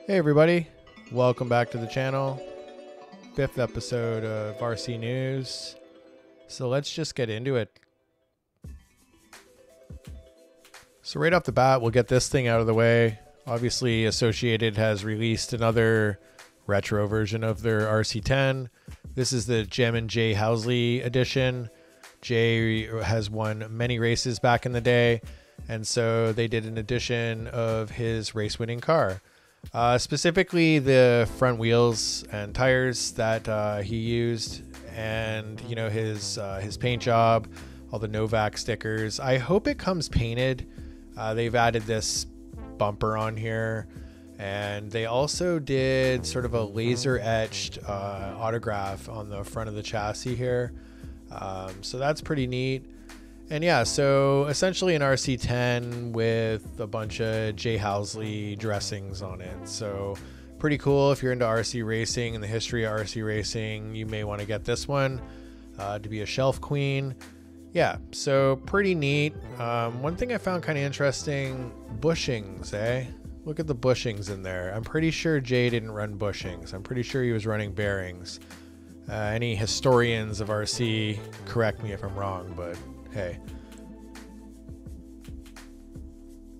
Hey everybody, welcome back to the channel. 5th episode of RC News. So let's just get into it. So right off the bat, we'll get this thing out of the way. Obviously, Associated has released another retro version of their RC10. This is the Gem and Jay Housley edition. Jay has won many races back in the day, and so they did an edition of his race-winning car. Specifically the front wheels and tires that he used, and you know, his paint job, all the Novak stickers. I hope it comes painted. They've added this bumper on here, and they also did sort of a laser etched autograph on the front of the chassis here, so that's pretty neat. And yeah, so essentially an RC10 with a bunch of Jay Housley dressings on it. So pretty cool. If you're into RC racing and the history of RC racing, you may want to get this one to be a shelf queen. Yeah, so pretty neat. One thing I found kind of interesting, bushings, eh? Look at the bushings in there. I'm pretty sure Jay didn't run bushings. I'm pretty sure he was running bearings. Any historians of RC, correct me if I'm wrong, but hey.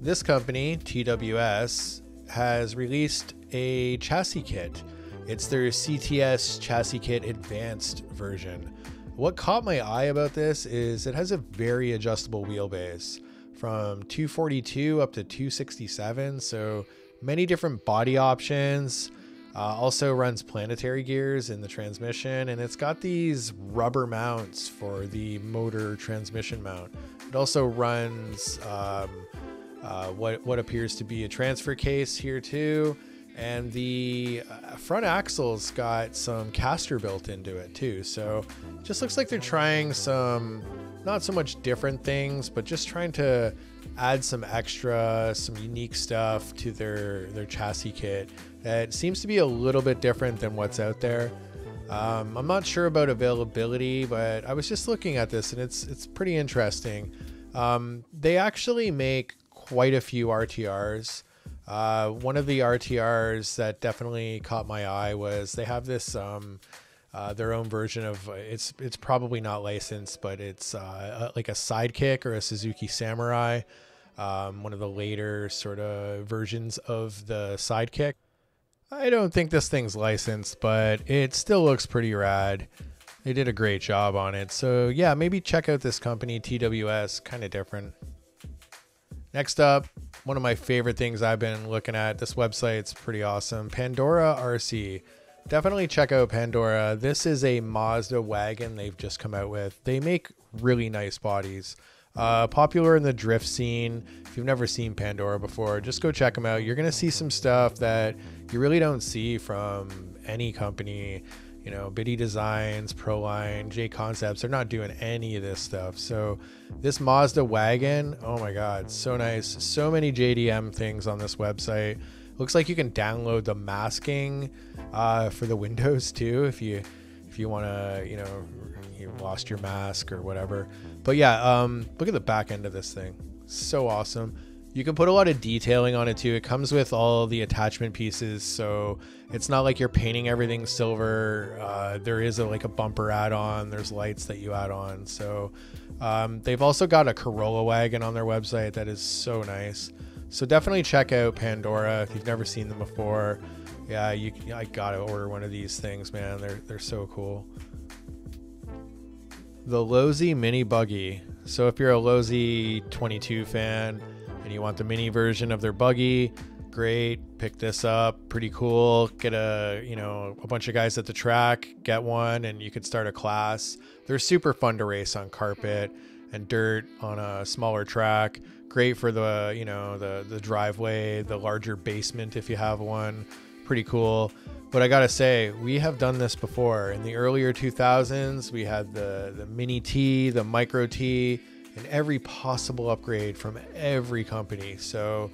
This company, TWS, has released a chassis kit. It's their CTS chassis kit advanced version. What caught my eye about this is it has a very adjustable wheelbase from 242 up to 267, so many different body options. Also runs planetary gears in the transmission, and it's got these rubber mounts for the motor transmission mount. It also runs what appears to be a transfer case here too, and the front axle's got some caster built into it too. So it just looks like they're trying some, not so much different things, but just trying to add some extra, some unique stuff to their chassis kit that seems to be a little bit different than what's out there. I'm not sure about availability, but I was just looking at this and it's pretty interesting. They actually make quite a few RTRs. One of the RTRs that definitely caught my eye was they have this their own version of it's probably not licensed, but it's like a Sidekick or a Suzuki Samurai, one of the later sort of versions of the Sidekick. I don't think this thing's licensed, but it still looks pretty rad. They did a great job on it. So yeah, maybe check out this company, TWS, kind of different. Next up, one of my favorite things I've been looking at, this website's pretty awesome, Pandora RC. Definitely check out Pandora. This is a Mazda wagon they've just come out with. They make really nice bodies. Popular in the drift scene. If you've never seen Pandora before, just go check them out. You're going to see some stuff that you really don't see from any company. You know, Biddy Designs, Proline, J Concepts, they're not doing any of this stuff. So this Mazda wagon, oh my God, so nice. So many JDM things on this website. Looks like you can download the masking for the windows too, if you want to, you know, you lost your mask or whatever. But yeah, look at the back end of this thing. So awesome. You can put a lot of detailing on it too. It comes with all the attachment pieces, so it's not like you're painting everything silver. There is like a bumper add-on. There's lights that you add on. So they've also got a Corolla wagon on their website that is so nice. So definitely check out Pandora if you've never seen them before. Yeah, I gotta order one of these things, man. They're so cool. The Losi Mini Buggy. So if you're a Losi 22 fan and you want the mini version of their buggy, great. Pick this up. Pretty cool. Get a bunch of guys at the track, get one, and you could start a class. They're super fun to race on carpet and dirt on a smaller track. Great for the driveway, the larger basement if you have one. Pretty cool. But I gotta say, we have done this before. In the earlier 2000s, we had the Mini T, the Micro T, and every possible upgrade from every company. So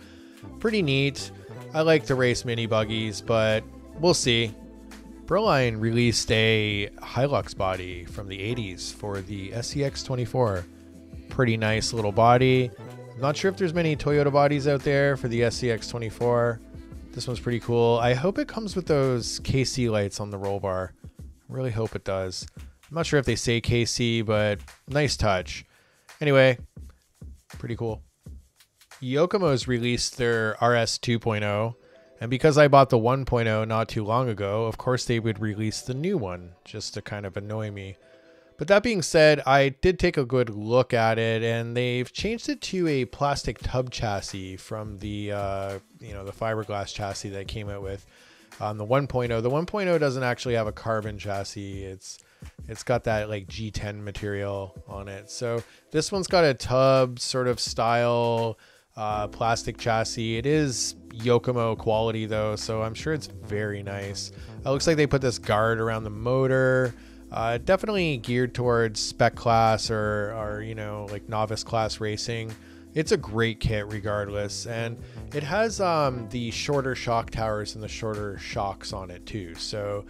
pretty neat. I like to race mini buggies, but we'll see. Brine released a Hilux body from the 80s for the SCX24. Pretty nice little body. I'm not sure if there's many Toyota bodies out there for the SCX24. This one's pretty cool. I hope it comes with those KC lights on the roll bar. I really hope it does. I'm not sure if they say KC, but nice touch. Anyway, pretty cool. Yokomo's released their RS 2.0, and because I bought the 1.0 not too long ago, of course they would release the new one just to kind of annoy me. But that being said, I did take a good look at it, and they've changed it to a plastic tub chassis from the the fiberglass chassis that came out with on the 1.0. The 1.0 doesn't actually have a carbon chassis. It's got that like G10 material on it. So this one's got a tub sort of style plastic chassis. It is Yokomo quality though, so I'm sure it's very nice. It looks like they put this guard around the motor. Definitely geared towards spec class or like novice class racing. It's a great kit regardless, and it has the shorter shock towers and the shorter shocks on it too. So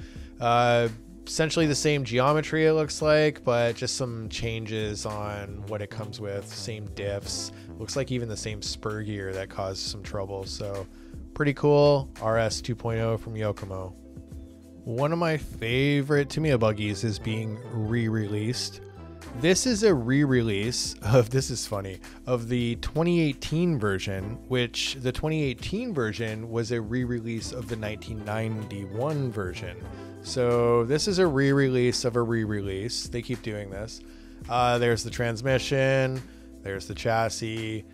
essentially the same geometry it looks like, but just some changes on what it comes with. Same diffs. Looks like even the same spur gear that caused some trouble. So pretty cool. RS 2.0 from Yokomo. One of my favorite Tamiya buggies is being re-released. This is a re-release of, this is funny, of the 2018 version, which the 2018 version was a re-release of the 1991 version. So this is a re-release of a re-release. They keep doing this. There's the transmission, there's the chassis.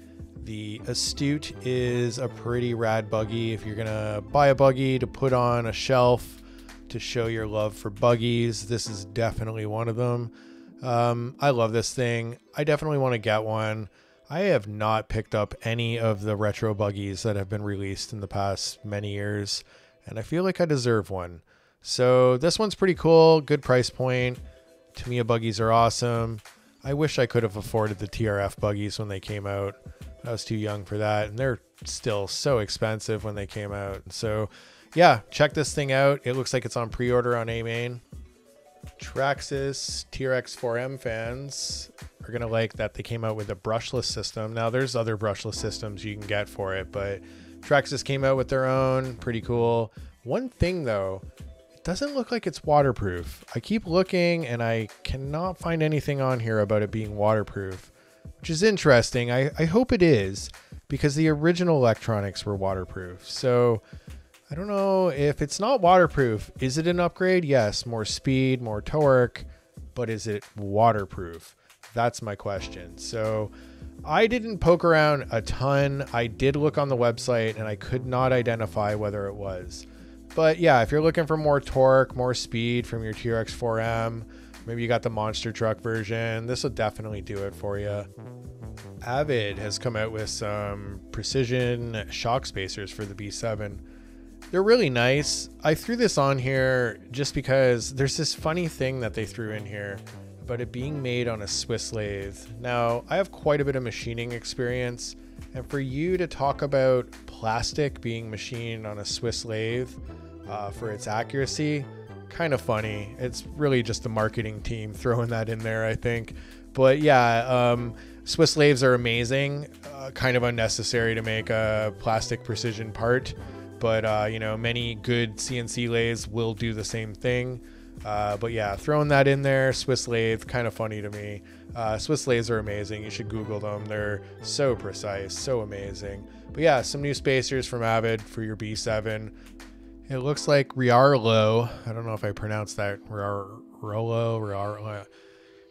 The Astute is a pretty rad buggy. If you're gonna buy a buggy to put on a shelf to show your love for buggies, this is definitely one of them. I love this thing. I definitely want to get one. I have not picked up any of the retro buggies that have been released in the past many years, and I feel like I deserve one. So this one's pretty cool. Good price point. Tamiya buggies are awesome. I wish I could have afforded the TRF buggies when they came out. I was too young for that, and they're still so expensive when they came out. So yeah, check this thing out. It looks like it's on pre-order on AMain. Traxxas TRex 4M fans are going to like that they came out with a brushless system. Now there's other brushless systems you can get for it, but Traxxas came out with their own. Pretty cool. One thing though, it doesn't look like it's waterproof. I keep looking and I cannot find anything on here about it being waterproof, which is interesting. I hope it is, because the original electronics were waterproof. So I don't know if it's not waterproof. Is it an upgrade? Yes, more speed, more torque, but is it waterproof? That's my question. So I didn't poke around a ton. I did look on the website and I could not identify whether it was. But yeah, if you're looking for more torque, more speed from your TRex 4M, maybe you got the monster truck version, this will definitely do it for you. AVID has come out with some precision shock spacers for the B7. They're really nice. I threw this on here just because there's this funny thing that they threw in here about it being made on a Swiss lathe. Now, I have quite a bit of machining experience, and for you to talk about plastic being machined on a Swiss lathe for its accuracy, kind of funny. It's really just the marketing team throwing that in there, I think. But yeah, Swiss lathes are amazing, kind of unnecessary to make a plastic precision part. But, many good CNC lathes will do the same thing. But yeah, throwing that in there, Swiss lathe, kind of funny to me. Swiss lathes are amazing. You should Google them. They're so precise, so amazing. But yeah, some new spacers from AVID for your B7. It looks like Riarlo. I don't know if I pronounced that. Riarlo.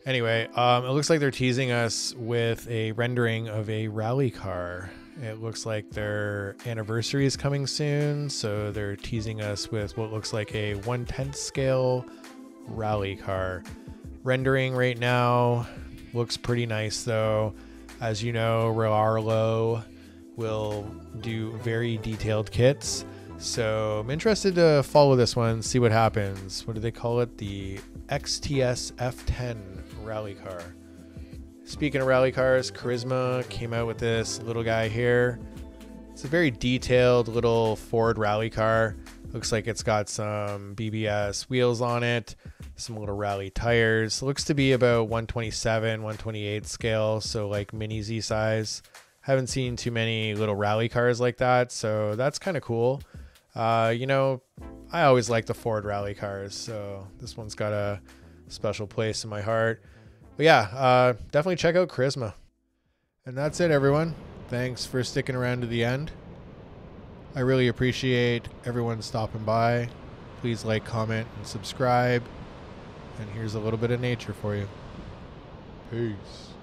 Anyway, it looks like they're teasing us with a rendering of a rally car. It looks like their anniversary is coming soon, so they're teasing us with what looks like a 1/10 scale rally car. Rendering right now looks pretty nice though. As you know, Riarlo will do very detailed kits, so I'm interested to follow this one, see what happens. What do they call it? The XTS F10 rally car. Speaking of rally cars, Charisma came out with this little guy here. It's a very detailed little Ford rally car. Looks like it's got some BBS wheels on it, some little rally tires. Looks to be about 127, 128 scale, so like mini Z size. Haven't seen too many little rally cars like that, so that's kind of cool. You know, I always like the Ford rally cars, so this one's got a special place in my heart. But yeah, definitely check out Charisma. And that's it, everyone. Thanks for sticking around to the end. I really appreciate everyone stopping by. Please like, comment, and subscribe. And here's a little bit of nature for you. Peace.